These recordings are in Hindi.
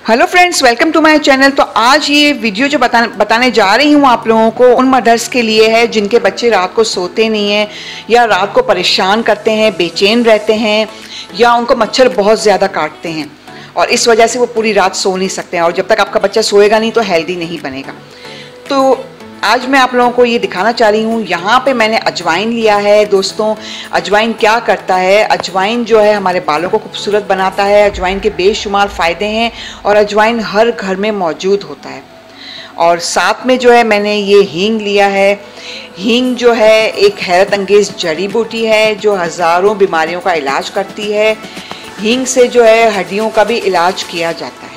Hello friends, welcome to my channel. तो आज ये वीडियो जो बताने जा रही हूँ आप लोगों को उन मदर्स के लिए है जिनके बच्चे रात को सोते नहीं हैं या रात को परेशान करते हैं, बेचैन रहते हैं या उनको मच्छर बहुत ज़्यादा काटते हैं और इस वजह से वो पूरी रात सो नहीं सकते हैं और जब तक आपका बच्चा सोएगा नहीं तो हेल्दी नहीं बनेगा। तो आज मैं आप लोगों को ये दिखाना चाह रही हूँ। यहाँ पे मैंने अजवाइन लिया है दोस्तों। अजवाइन क्या करता है? अजवाइन जो है हमारे बालों को खूबसूरत बनाता है। अजवाइन के बेशुमार फ़ायदे हैं और अजवाइन हर घर में मौजूद होता है। और साथ में जो है मैंने ये हींग लिया है। हींग जो है एक हैरत अंगेज़ जड़ी बूटी है जो हज़ारों बीमारियों का इलाज करती है। हींग से जो है हड्डियों का भी इलाज किया जाता है।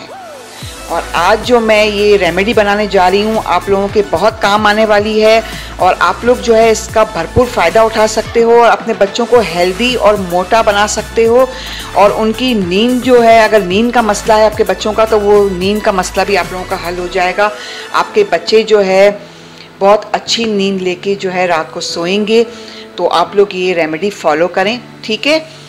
और आज जो मैं ये रेमेडी बनाने जा रही हूँ आप लोगों के बहुत काम आने वाली है और आप लोग जो है इसका भरपूर फ़ायदा उठा सकते हो और अपने बच्चों को हेल्दी और मोटा बना सकते हो। और उनकी नींद जो है, अगर नींद का मसला है आपके बच्चों का, तो वो नींद का मसला भी आप लोगों का हल हो जाएगा। आपके बच्चे जो है बहुत अच्छी नींद लेके जो है रात को सोएंगे। तो आप लोग ये रेमेडी फॉलो करें, ठीक है।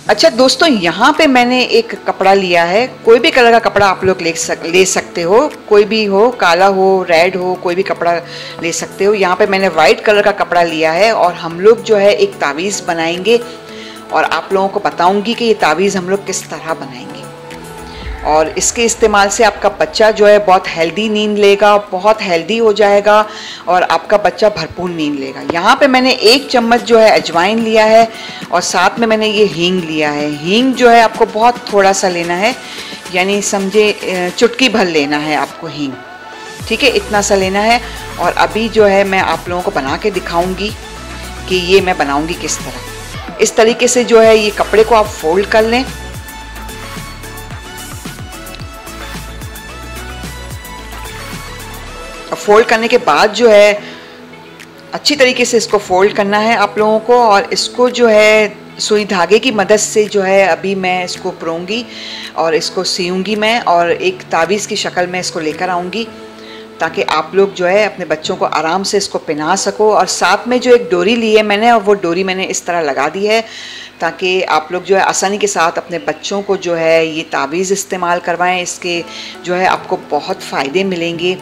अच्छा दोस्तों, यहाँ पे मैंने एक कपड़ा लिया है। कोई भी कलर का कपड़ा आप लोग ले सकते हो, कोई भी हो, काला हो, रेड हो, कोई भी कपड़ा ले सकते हो। यहाँ पे मैंने वाइट कलर का कपड़ा लिया है और हम लोग जो है एक तावीज़ बनाएंगे और आप लोगों को बताऊंगी कि ये तावीज़ हम लोग किस तरह बनाएंगे। और इसके इस्तेमाल से आपका बच्चा जो है बहुत हेल्दी नींद लेगा, बहुत हेल्दी हो जाएगा और आपका बच्चा भरपूर नींद लेगा। यहाँ पे मैंने 1 चम्मच जो है अजवाइन लिया है और साथ में मैंने ये हींग लिया है। हींग जो है आपको बहुत थोड़ा सा लेना है, यानी समझे चुटकी भर लेना है आपको हींग, ठीक है, इतना सा लेना है। और अभी जो है मैं आप लोगों को बना के दिखाऊँगी कि ये मैं बनाऊँगी किस तरह। इस तरीके से जो है ये कपड़े को आप फोल्ड कर लें। फोल्ड करने के बाद जो है अच्छी तरीके से इसको फोल्ड करना है आप लोगों को और इसको जो है सुई धागे की मदद से जो है अभी मैं इसको परोंगी और इसको सीऊंगी मैं और एक तावीज़ की शक्ल में इसको लेकर आऊँगी ताकि आप लोग जो है अपने बच्चों को आराम से इसको पहना सको। और साथ में जो एक डोरी ली है मैंने और वो डोरी मैंने इस तरह लगा दी है ताकि आप लोग जो है आसानी के साथ अपने बच्चों को जो है ये तावीज़ इस्तेमाल करवाएं। इसके जो है आपको बहुत फ़ायदे मिलेंगे।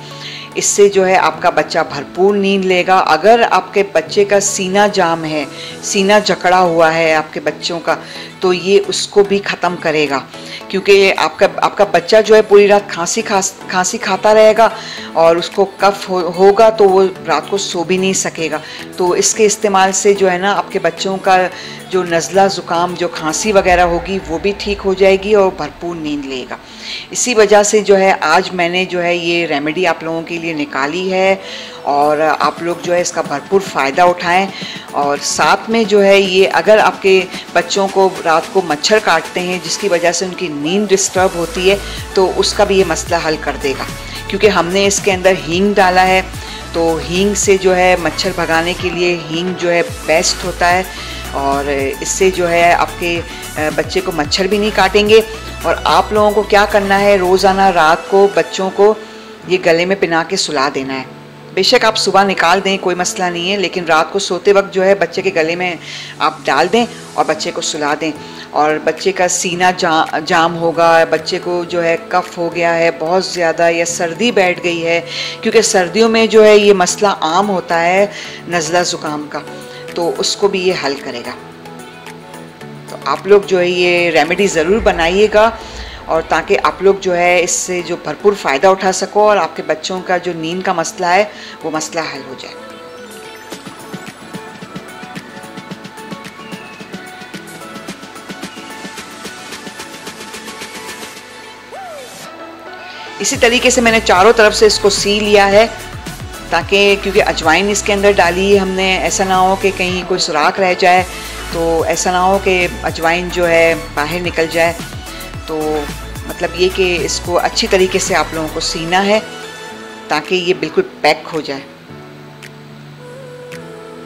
इससे जो है आपका बच्चा भरपूर नींद लेगा। अगर आपके बच्चे का सीना जाम है, सीना जकड़ा हुआ है आपके बच्चों का, तो ये उसको भी ख़त्म करेगा क्योंकि आपका बच्चा जो है पूरी रात खांसी खाता रहेगा और उसको कफ होगा तो वो रात को सो भी नहीं सकेगा। तो इसके इस्तेमाल से जो है ना आपके बच्चों का जो नज़ला ज़ुकाम, जो खांसी वगैरह होगी वो भी ठीक हो जाएगी और भरपूर नींद लेगा। इसी वजह से जो है आज मैंने जो है ये रेमेडी आप लोगों के लिए निकाली है और आप लोग जो है इसका भरपूर फ़ायदा उठाएं। और साथ में जो है ये अगर आपके बच्चों को रात को मच्छर काटते हैं जिसकी वजह से उनकी नींद डिस्टर्ब होती है तो उसका भी ये मसला हल कर देगा क्योंकि हमने इसके अंदर हींग डाला है। तो हींग से जो है मच्छर भगाने के लिए हींग जो है बेस्ट होता है और इससे जो है आपके बच्चे को मच्छर भी नहीं काटेंगे। और आप लोगों को क्या करना है, रोज़ाना रात को बच्चों को ये गले में पिना के सुला देना है। बेशक आप सुबह निकाल दें, कोई मसला नहीं है, लेकिन रात को सोते वक्त जो है बच्चे के गले में आप डाल दें और बच्चे को सुला दें। और बच्चे का सीना जाम होगा, बच्चे को जो है कफ हो गया है बहुत ज़्यादा या सर्दी बैठ गई है, क्योंकि सर्दियों में जो है ये मसला आम होता है नज़ला ज़ुकाम का, तो उसको भी ये हल करेगा। तो आप लोग जो है ये रेमेडी ज़रूर बनाइएगा और ताकि आप लोग जो है इससे जो भरपूर फ़ायदा उठा सको और आपके बच्चों का जो नींद का मसला है वो मसला हल हो जाए। इसी तरीके से मैंने चारों तरफ से इसको सी लिया है ताकि, क्योंकि अजवाइन इसके अंदर डाली है हमने, ऐसा ना हो कि कहीं कोई सुराख रह जाए, तो ऐसा ना हो कि अजवाइन जो है बाहर निकल जाए। तो मतलब ये कि इसको अच्छी तरीके से आप लोगों को सीना है ताकि ये बिल्कुल पैक हो जाए।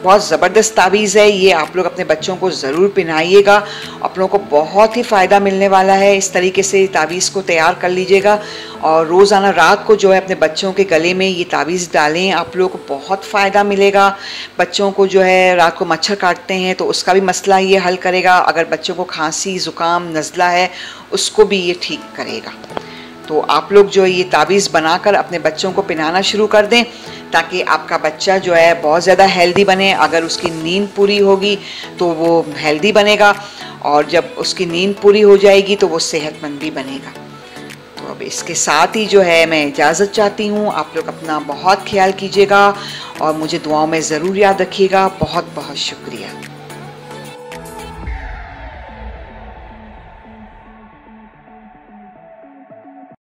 बहुत ज़बरदस्त तावीज़ है ये, आप लोग अपने बच्चों को ज़रूर पहनाइएगा, आप लोगों को बहुत ही फ़ायदा मिलने वाला है। इस तरीके से तावीज़ को तैयार कर लीजिएगा और रोज़ाना रात को जो है अपने बच्चों के गले में ये तावीज़ डालें, आप लोगों को बहुत फ़ायदा मिलेगा। बच्चों को जो है रात को मच्छर काटते हैं तो उसका भी मसला ये हल करेगा। अगर बच्चों को खांसी ज़ुकाम नज़ला है उसको भी ये ठीक करेगा। तो आप लोग जो है ये तावीज़ बनाकर अपने बच्चों को पिलाना शुरू कर दें, ताकि आपका बच्चा जो है बहुत ज़्यादा हेल्दी बने। अगर उसकी नींद पूरी होगी तो वो हेल्दी बनेगा, और जब उसकी नींद पूरी हो जाएगी तो वो सेहतमंद भी बनेगा। तो अब इसके साथ ही जो है मैं इजाज़त चाहती हूँ। आप लोग अपना बहुत ख्याल कीजिएगा और मुझे दुआओं में ज़रूर याद रखिएगा। बहुत बहुत शुक्रिया।